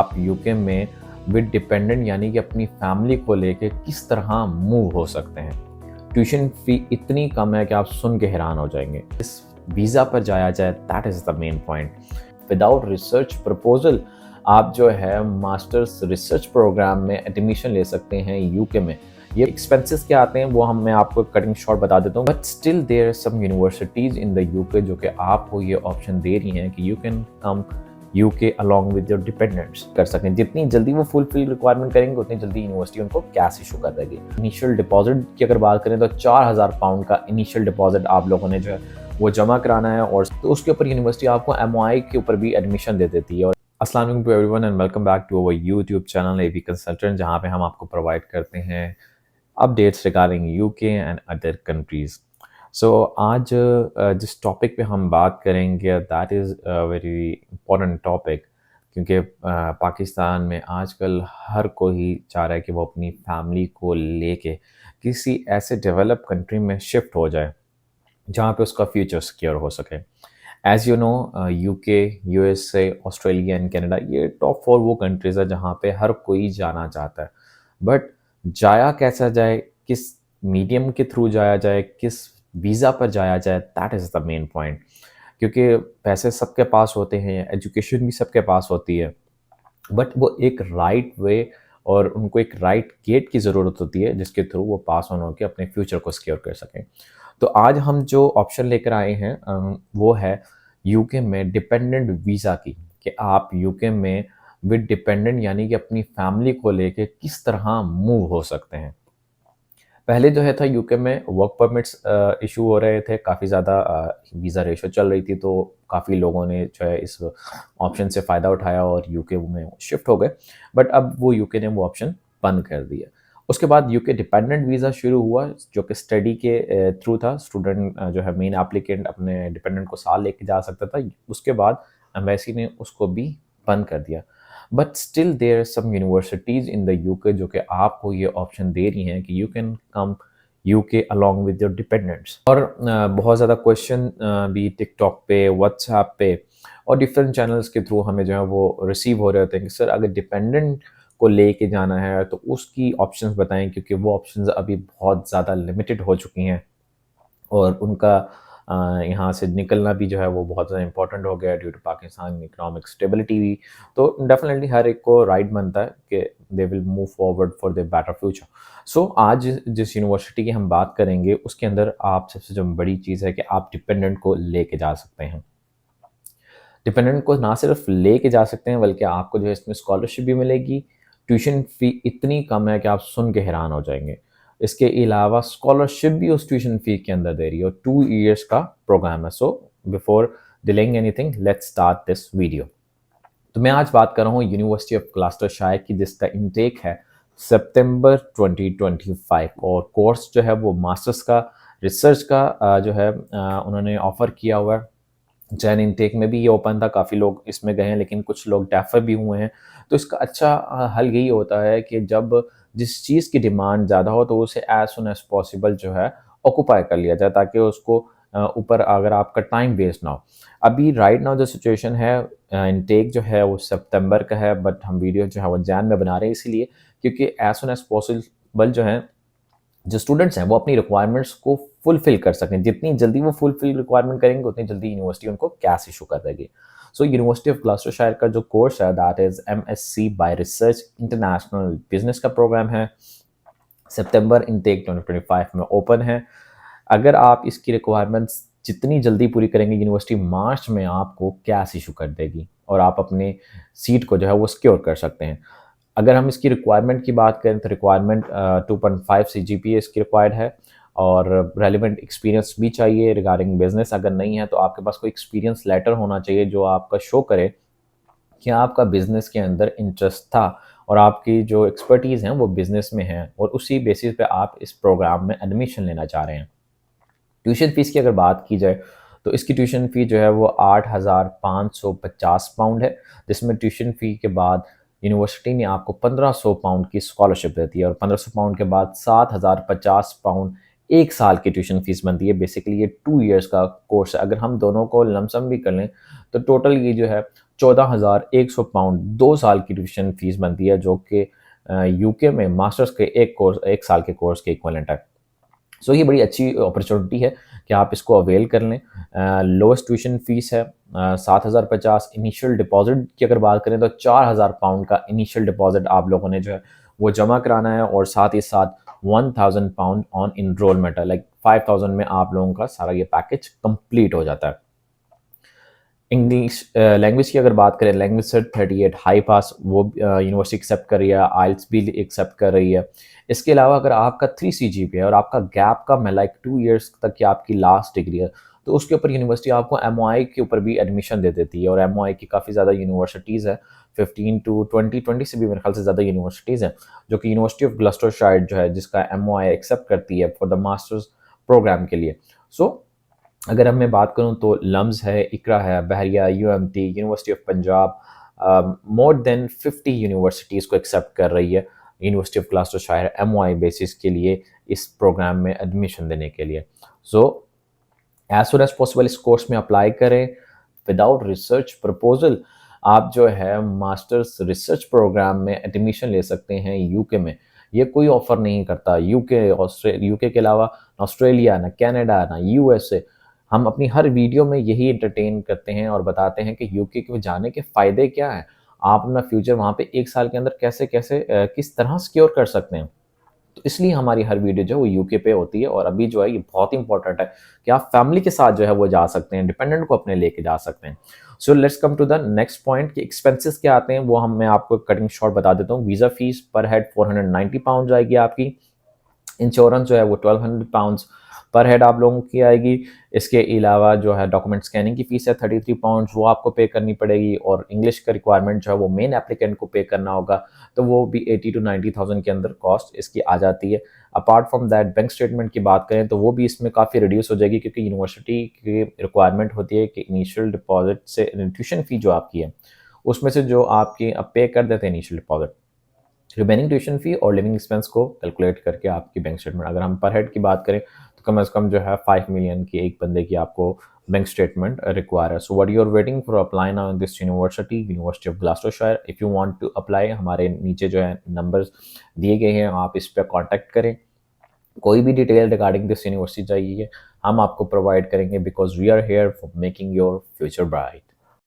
आप यूके में with dependent यानी कि अपनी फैमिली को लेके किस तरह मूव हो सकते हैं। ट्यूशन फी इतनी कम है कि आप सुन के हैरान हो जाएंगे। इस वीज़ा पर जाया जाए, that is the main point. Without research proposal आप जो है मास्टर्स रिसर्च प्रोग्राम में एडमिशन ले सकते हैं यूके में। ये एक्सपेंसेस क्या आते हैं वो मैं आपको कटिंग शॉर्ट बता देता हूँ, but still there are some universities in the UK जो कि आपको ये ऑप्शन दे रही हैं कि you can come UK along with your dependents कर सकें। जितनी जल्दी वो फुलफिल रिक्वायरमेंट करेंगे उतनी जल्दी यूनिवर्सिटी उनको कैश इशू कर देगी। इनिशियल डिपॉजिट की अगर बात करें तो 4000 पाउंड का इनिशियल डिपॉजिट आप लोगों ने जो है वो जमा कराना है, और तो उसके ऊपर यूनिवर्सिटी आपको एमओआई के ऊपर भी एडमिशन दे देती है। और अस्सलाम वालेकुम to everyone and welcome back to our YouTube channel AV Consultant, जहाँ पे हम आपको प्रोवाइड करते हैं updates regarding UK and other countries. So आज जिस टॉपिक पे हम बात करेंगे that is very important topic, क्योंकि पाकिस्तान में आजकल हर कोई चाह रहा है कि वो अपनी फैमिली को लेके किसी ऐसे डेवलप कंट्री में शिफ्ट हो जाए जहाँ पे उसका फ्यूचर सिक्योर हो सके। As you know, UK, USA, Australia and Canada ये टॉप 4 वो कंट्रीज़ है जहाँ पे हर कोई जाना चाहता है। बट जाया कैसा जाए, किस मीडियम के थ्रू जाया जाए, किस वीज़ा पर जाया जाए, that is the main point. क्योंकि पैसे सबके पास होते हैं, एजुकेशन भी सबके पास होती है, बट वो एक राइट वे और उनको एक राइट गेट की ज़रूरत होती है जिसके थ्रू वो पास ऑन होकर अपने फ्यूचर को सिक्योर कर सकें। तो आज हम जो ऑप्शन लेकर आए हैं वो है यूके में डिपेंडेंट वीज़ा की, कि आप यूके में विद डिपेंडेंट यानी कि अपनी फैमिली को लेके किस तरह मूव हो सकते हैं। पहले जो है था यूके में वर्क परमिट्स इशू हो रहे थे, काफ़ी ज़्यादा वीज़ा रेशो चल रही थी, तो काफ़ी लोगों ने जो है इस ऑप्शन से फ़ायदा उठाया और यूके में शिफ्ट हो गए। बट अब वो यूके ने वो ऑप्शन बंद कर दिया। उसके बाद यूके डिपेंडेंट वीज़ा शुरू हुआ जो कि स्टडी के थ्रू था। स्टूडेंट जो है मेन एप्लीकेंट अपने डिपेंडेंट को साथ लेके जा सकता था। उसके बाद एम्बेसी ने उसको भी बंद कर दिया। But still there are some universities in the UK जो कि आपको ये ऑप्शन दे रही हैं कि you can come UK along with your dependents. और बहुत ज़्यादा क्वेश्चन भी टिकटॉक पे, व्हाट्सएप पे और डिफरेंट चैनल्स के थ्रू हमें जो है वो रिसीव हो रहे होते हैं कि सर अगर डिपेंडेंट को लेके जाना है तो उसकी ऑप्शंस बताएं, क्योंकि वो ऑप्शंस अभी बहुत ज़्यादा लिमिटेड हो चुकी हैं और उनका यहाँ से निकलना भी जो है वो बहुत ज़्यादा इंपॉर्टेंट हो गया due to Pakistan economic stability भी। तो डेफिनेटली हर एक को राइट बनता है कि they will move forward for the better future. So आज जिस यूनिवर्सिटी की हम बात करेंगे उसके अंदर आप सबसे जो बड़ी चीज़ है कि आप डिपेंडेंट को लेके जा सकते हैं। डिपेंडेंट को ना सिर्फ लेके जा सकते हैं बल्कि आपको जो है इसमें स्कॉलरशिप भी मिलेगी। ट्यूशन फ़ी इतनी कम है कि आप सुन के हैरान हो जाएंगे। इसके अलावा स्कॉलरशिप भी उस ट्यूशन फ़ी के अंदर दे रही है और 2 ईयर्स का प्रोग्राम है। So before delaying anything let's start this video. तो मैं आज बात कर रहा हूँ यूनिवर्सिटी ऑफ ग्लास्टरशायर की, जिसका इनटेक है सितंबर 2025 और कोर्स जो है वो मास्टर्स का रिसर्च का जो है उन्होंने ऑफ़र किया हुआ है। जैन इनटेक में भी ये ओपन था, काफ़ी लोग इसमें गए हैं, लेकिन कुछ लोग डेफर भी हुए हैं। तो इसका अच्छा हल यही होता है कि जब जिस चीज़ की डिमांड ज़्यादा हो तो उसे एज सुन एज पॉसिबल जो है ऑक्यूपाई कर लिया जाए, ताकि उसको ऊपर अगर आपका टाइम वेस्ट ना हो। अभी राइट नाउ जो सिचुएशन है, इनटेक जो है वो सितंबर का है, बट हम वीडियो जो है वो जैन में बना रहे हैं इसीलिए क्योंकि एज सुन एज पॉसिबल जो है जो स्टूडेंट्स हैं वो अपनी रिक्वायरमेंट्स को फुलफिल कर सकें। जितनी जल्दी वो फुलफिल रिक्वायरमेंट करेंगे उतनी जल्दी यूनिवर्सिटी उनको कैश इशू कर देगी। सो यूनिवर्सिटी ऑफ ग्लास्टरशायर का जो कोर्स है that is MSc bye research international business का प्रोग्राम है। सितंबर इनटेक 2025 में ओपन है। अगर आप इसकी रिक्वायरमेंट्स जितनी जल्दी पूरी करेंगे यूनिवर्सिटी मार्च में आपको कैश इशू कर देगी और आप अपने सीट को जो है वो सिक्योर कर सकते हैं। अगर हम इसकी रिक्वायरमेंट की बात करें तो रिक्वायरमेंट 2.5 से जीपीए इसकी रिक्वायर्ड है और रेलिवेंट एक्सपीरियंस भी चाहिए रिगार्डिंग बिजनेस। अगर नहीं है तो आपके पास कोई एक्सपीरियंस लेटर होना चाहिए जो आपका शो करे कि आपका बिजनेस के अंदर इंटरेस्ट था और आपकी जो एक्सपर्टीज़ हैं वो बिजनेस में है और उसी बेसिस पे आप इस प्रोग्राम में एडमिशन लेना चाह रहे हैं। ट्यूशन फ़ीस की अगर बात की जाए तो इसकी ट्यूशन फ़ी जो है वो 8,550 पाउंड है, जिसमें ट्यूशन फ़ी के बाद यूनिवर्सिटी ने आपको 1500 पाउंड की स्कॉलरशिप देती है और 1500 पाउंड के बाद 7,050 पाउंड 1 साल की ट्यूशन फ़ीस बनती है। बेसिकली ये 2 ईयर्स का कोर्स है। अगर हम दोनों को लमसम भी कर लें तो टोटल ये जो है £14,100 2 साल की ट्यूशन फीस बनती है, जो कि यूके में मास्टर्स के एक साल के कोर्स के इक्वलेंट है। सो ये बड़ी अच्छी अपॉर्चुनिटी है कि आप इसको अवेल कर लें। लोएस्ट ट्यूशन फीस है 7,050। इनिशियल डिपॉजिट की अगर बात करें तो £4,000 का इनिशियल डिपॉजिट आप लोगों ने जो है वो जमा कराना है, और साथ ही साथ £1,000 ऑन इनरोलमेंट है, लाइक 5,000 में आप लोगों का सारा ये पैकेज कंप्लीट हो जाता है। इंग्लिश लैंग्वेज की अगर बात करें, लैंग्वेज सेट 38 हाई पास वो यूनिवर्सिटी एक्सेप्ट कर रही है, आइल्स भी एक्सेप्ट कर रही है। इसके अलावा अगर आपका 3 CGPA है और आपका गैप कम है, लाइक 2 ईयर्स तक की आपकी लास्ट डिग्री है, तो उसके ऊपर यूनिवर्सिटी आपको MOI के ऊपर भी एडमिशन दे देती है। और MOI की काफ़ी ज़्यादा यूनिवर्सिटीज़ है, 15 to 20 से भी मेरे ख्याल से ज़्यादा यूनिवर्सिटीज़ हैं, जो कि यूनिवर्सिटी ऑफ ग्लस्टरशायर जो है जिसका MOI एक्सेप्ट करती है फॉर द मास्टर्स प्रोग्राम के लिए। सो अगर अब मैं बात करूं तो लम्स है, इकरा है, Bahria, UMT, university of Punjab, more than 50 universities को एक्सेप्ट कर रही है university of Gloucestershire MOI basis के लिए इस प्रोग्राम में एडमिशन देने के लिए। So as soon as possible इस कोर्स में अप्लाई करें। विदाउट रिसर्च प्रपोजल आप जो है मास्टर्स रिसर्च प्रोग्राम में एडमिशन ले सकते हैं यूके में। ये कोई ऑफर नहीं करता यूके के अलावा ऑस्ट्रेलिया, ना कनाडा, ना USA। हम अपनी हर वीडियो में यही एंटरटेन करते हैं और बताते हैं कि यूके को जाने के फ़ायदे क्या हैं, आप अपना फ्यूचर वहाँ पे 1 साल के अंदर कैसे कैसे किस तरह सिक्योर कर सकते हैं। तो इसलिए हमारी हर वीडियो जो है वो यूके पे होती है। और अभी जो है ये बहुत ही इंपॉर्टेंट है कि आप फैमिली के साथ जो है वो जा सकते हैं, डिपेंडेंट को अपने लेके जा सकते हैं। So let's come to the next point कि एक्सपेंसेस क्या आते हैं, वो मैं आपको कटिंग शॉर्ट बता देता हूँ। वीज़ा फीस पर हेड £490 जाएगी आपकी। इंश्योरेंस जो है वो £1,200 पर हेड आप लोगों की आएगी। इसके अलावा जो है डॉक्यूमेंट स्कैनिंग की फीस है £33, वो आपको पे करनी पड़ेगी। और इंग्लिश का रिक्वायरमेंट जो है वो मेन एप्लीकेंट को पे करना होगा, तो वो भी 80 to 90,000 के अंदर कॉस्ट इसकी आ जाती है। Apart from that bank statement की बात करें तो वो भी इसमें काफ़ी रिड्यूस हो जाएगी, क्योंकि यूनिवर्सिटी की रिक्वायरमेंट होती है कि इनिशियल डिपॉजिट से ट्यूशन फ़ी जो आपकी है उसमें से जो आपकी अब पे कर देते हैं initial deposit, remaining tuition fee और लिविंग एक्सपेंस को कैलकुलेट करके आपकी बैंक स्टेटमेंट, अगर हम पर हेड की बात करें तो कम से कम जो है 5 मिलियन की एक बंदे की आपको बैंक स्टेटमेंट रिक्वायर है। So what you are waiting for apply now in this university of Gloucestershire. If you want to apply, हमारे नीचे जो है नंबर्स दिए गए हैं, आप इस पर कॉन्टैक्ट करें। कोई भी डिटेल रिगार्डिंग दिस यूनिवर्सिटी चाहिए हम आपको प्रोवाइड करेंगे, because we are here for making your future bright.